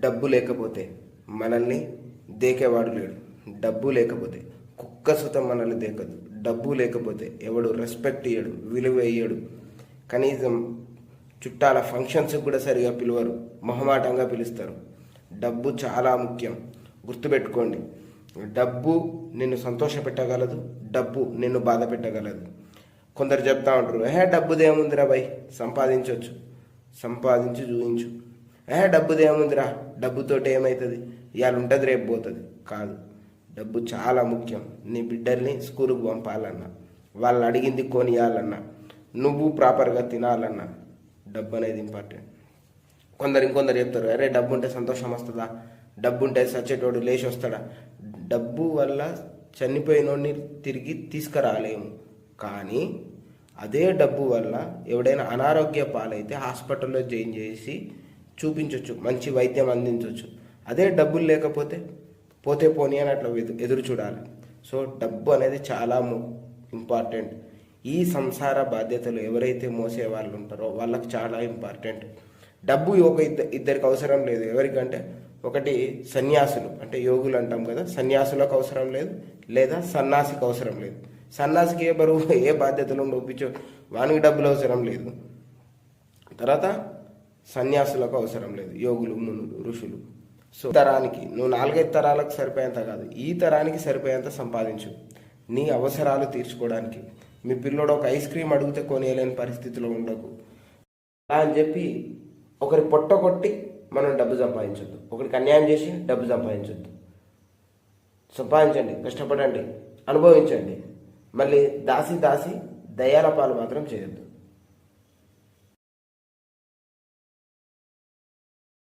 డబ్బు లేకపోతే మనల్ని దేకేవాడు లేడు. డబ్బు లేకపోతే కుక్క సుతం మనల్ని దేకదు. డబ్బు లేకపోతే ఎవడు రెస్పెక్ట్ ఇయ్యడు, విలువ ఇయ్యడు. కనీసం చుట్టాల ఫంక్షన్స్కి కూడా సరిగా పిలువరు, మొహమాటంగా పిలుస్తారు. డబ్బు చాలా ముఖ్యం, గుర్తుపెట్టుకోండి. డబ్బు నిన్ను సంతోష పెట్టగలదు, డబ్బు నిన్ను బాధ పెట్టగలదు. కొందరు చెప్తా ఉంటారు, డబ్బుదేముందిరా భయ్, సంపాదించవచ్చు, సంపాదించి చూపించు. డబ్బుదేముందిరా, డబ్బుతోటి ఏమవుతుంది, ఇవాళ ఉంటుంది రేపు పోతుంది. కాదు, డబ్బు చాలా ముఖ్యం. నీ బిడ్డల్ని స్కూలుకు పంపాలన్నా, వాళ్ళు అడిగింది కొనియాలన్నా, నువ్వు ప్రాపర్గా తినాలన్నా డబ్బు అనేది ఇంపార్టెంట్. ఇంకొందరు చెప్తారు, డబ్బు ఉంటే సంతోషం వస్తుందా, డబ్బు ఉంటే సచ్చేటోడు లేచి వస్తాడా. డబ్బు వల్ల చనిపోయినోడిని తిరిగి తీసుకురాలేము, కానీ అదే డబ్బు వల్ల ఎవడైనా అనారోగ్య పాలైతే హాస్పిటల్లో జాయిన్ చేసి చూపించవచ్చు, మంచి వైద్యం అందించవచ్చు. అదే డబ్బులు లేకపోతే పోతే పోనీ అని అట్లా ఎదురు చూడాలి. సో డబ్బు అనేది చాలా ఇంపార్టెంట్. ఈ సంసార బాధ్యతలు ఎవరైతే మోసే వాళ్ళు ఉంటారో వాళ్ళకి చాలా ఇంపార్టెంట్. డబ్బు ఇద్దరికి అవసరం లేదు. ఎవరికంటే ఒకటి సన్యాసులు, అంటే యోగులు అంటాం కదా, సన్యాసులకు అవసరం లేదు, లేదా సన్నాసికి అవసరం లేదు. సన్నాసికి ఏ బరువు ఏ బాధ్యతలు ఒప్పించో వానికి డబ్బులు అవసరం లేదు. తర్వాత సన్యాసులకు అవసరం లేదు, యోగులు, మునులు, ఋషులు. సో తరానికి నువ్వు 4-5 తరాలకు సరిపోయేంత కాదు, ఈ తరానికి సరిపోయేంత సంపాదించు నీ అవసరాలు తీర్చుకోవడానికి. మీ పిల్లోడు ఒక ఐస్ క్రీమ్ అడిగితే కొనియలేని పరిస్థితిలో ఉండకు. అలా అని చెప్పి ఒకరి పొట్ట కొట్టి మనం డబ్బు సంపాదించొద్దు, ఒకరికి అన్యాయం చేసి డబ్బు సంపాదించొద్దు. సంపాదించండి, కష్టపడండి, అనుభవించండి. మళ్ళీ దాసి దయాల పాలు మాత్రం చేయొద్దు.